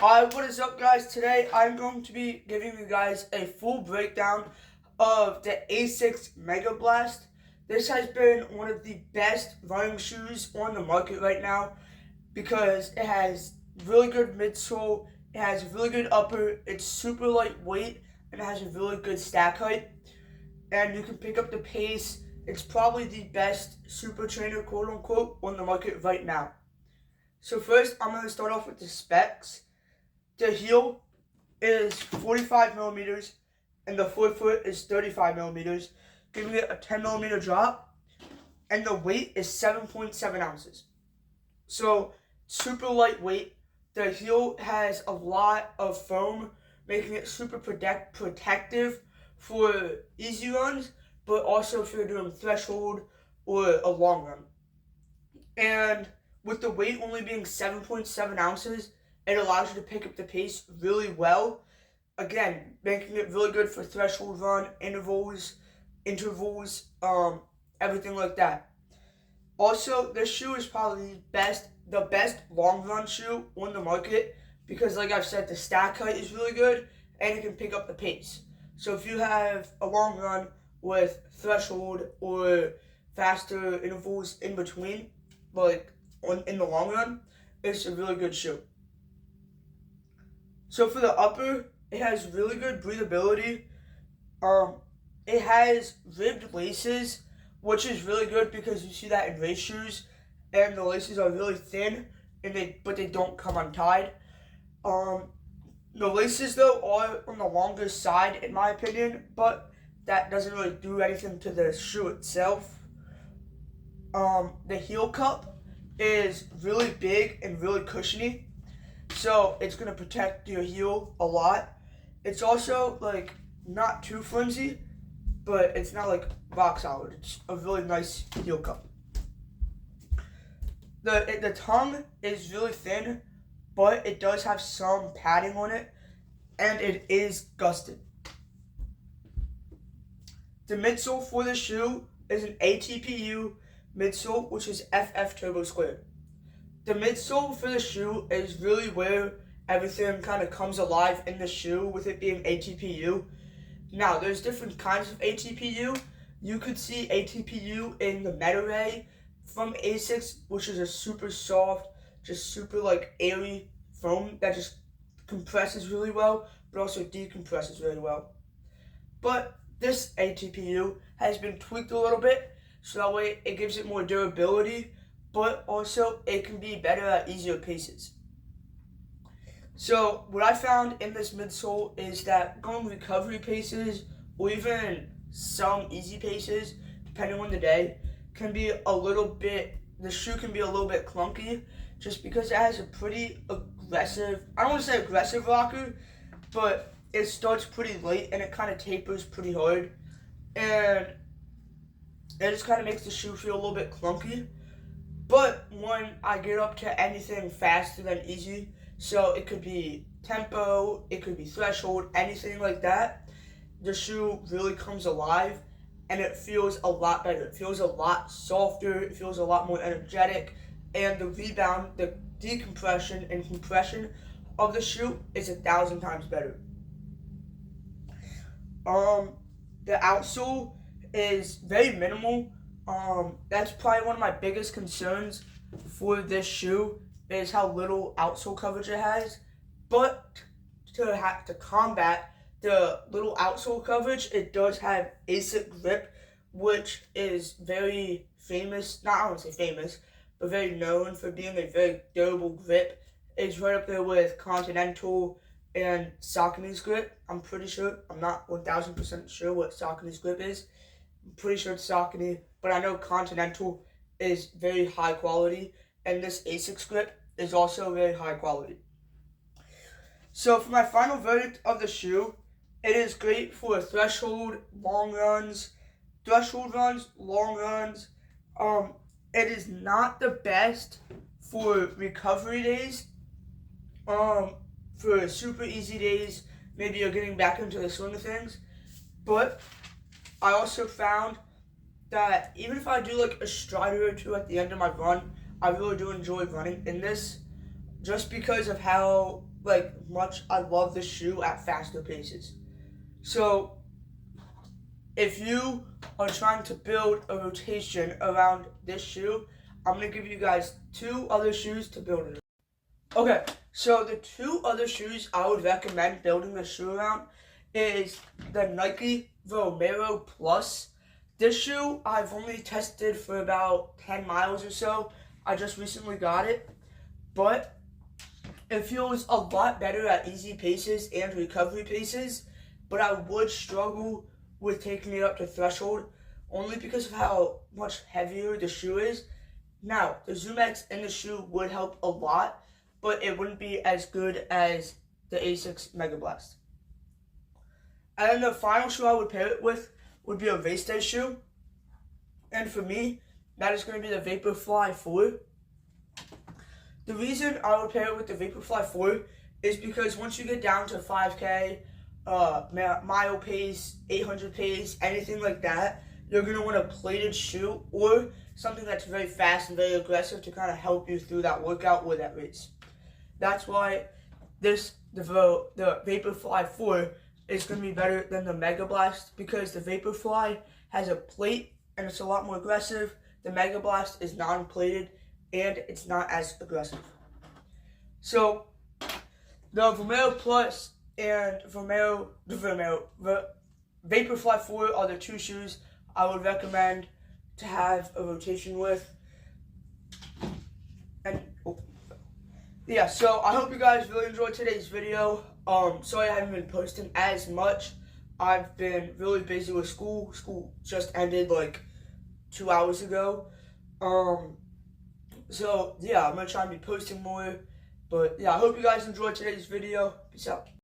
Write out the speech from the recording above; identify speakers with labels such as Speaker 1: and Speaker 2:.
Speaker 1: What is up, guys? Today I'm going to be giving you guys a full breakdown of the Asics Megablast. This has been one of the best running shoes on the market right now because it has really good midsole, it has really good upper, it's super lightweight, and it has a really good stack height. And you can pick up the pace. It's probably the best super trainer, quote unquote, on the market right now. So first, I'm going to start off with the specs. The heel is 45 millimeters and the forefoot is 35 millimeters, giving it a 10 millimeter drop, and the weight is 7.7 ounces. So super lightweight. The heel has a lot of foam, making it super protective for easy runs, but also if you're doing threshold or a long run. And with the weight only being 7.7 ounces, it allows you to pick up the pace really well. Again, making it really good for threshold run, intervals, everything like that. Also, this shoe is probably the best long run shoe on the market because, like I've said, the stack height is really good and it can pick up the pace. So if you have a long run with threshold or faster intervals in between, in the long run, it's a really good shoe. So for the upper, it has really good breathability. It has ribbed laces, which is really good because you see that in race shoes, and the laces are really thin, but they don't come untied. The laces though are on the longer side in my opinion, but that doesn't really do anything to the shoe itself. The heel cup is really big and really cushiony, so it's going to protect your heel a lot. It's also not too flimsy, but it's not rock solid. It's a really nice heel cup. The tongue is really thin, but it does have some padding on it, and it is gusted. The midsole for the shoe is an ATPU midsole, which is FF Turbo Squared. The midsole for the shoe is really where everything kind of comes alive in the shoe, with it being ATPU. Now, there's different kinds of ATPU. You could see ATPU in the Meta Ray from Asics, which is a super soft, just super airy foam that just compresses really well, but also decompresses really well. But this ATPU has been tweaked a little bit, so that way it gives it more durability, but also it can be better at easier paces. So what I found in this midsole is that going recovery paces, or even some easy paces, depending on the day, the shoe can be a little bit clunky, just because it has a pretty aggressive, I don't want to say aggressive rocker, but it starts pretty late and it kind of tapers pretty hard, and it just kind of makes the shoe feel a little bit clunky. But when I get up to anything faster than easy, so it could be tempo, it could be threshold, anything like that, the shoe really comes alive and it feels a lot better. It feels a lot softer, it feels a lot more energetic, and the rebound, the decompression and compression of the shoe is 1,000 times better. The outsole is very minimal. That's probably one of my biggest concerns for this shoe is how little outsole coverage it has. But to combat the little outsole coverage, it does have Asics grip, which is very famous. Not I don't say famous, but very known for being a very durable grip. It's right up there with Continental and Saucony's grip. I'm pretty sure. I'm not 1,000% sure what Saucony's grip is. I'm pretty sure it's Saucony, but I know Continental is very high quality, and this Asics grip is also very high quality. So for my final verdict of the shoe, it is great for threshold, long runs. It is not the best for recovery days. For super easy days, maybe you're getting back into the swing of things, but I also found that even if I do a strider or two at the end of my run, I really do enjoy running in this. just because of how much I love this shoe at faster paces. So if you are trying to build a rotation around this shoe, I'm going to give you guys 2 other shoes to build it. Okay, so the 2 other shoes I would recommend building a shoe around is the Nike Vomero Plus. This shoe I've only tested for about 10 miles or so. I just recently got it, but it feels a lot better at easy paces and recovery paces, but I would struggle with taking it up to threshold only because of how much heavier the shoe is. Now, the ZoomX in the shoe would help a lot, but it wouldn't be as good as the Asics Megablast. And then the final shoe I would pair it with would be a race day shoe. And for me, that is going to be the Vaporfly 4. The reason I would pair it with the Vaporfly 4 is because once you get down to 5K, mile pace, 800 pace, anything like that, you're going to want a plated shoe or something that's very fast and very aggressive to kind of help you through that workout or that race. That's why the Vaporfly 4 is going to be better than the Megablast, because the Vaporfly has a plate and it's a lot more aggressive. The Megablast is non-plated and it's not as aggressive. So the Vomero Plus and the Vaporfly 4 are the 2 shoes I would recommend to have a rotation with. And yeah, so I hope you guys really enjoyed today's video. Sorry I haven't been posting as much. I've been really busy with school. School just ended like 2 hours ago. So yeah, I'm gonna try and be posting more. But yeah, I hope you guys enjoyed today's video. Peace out.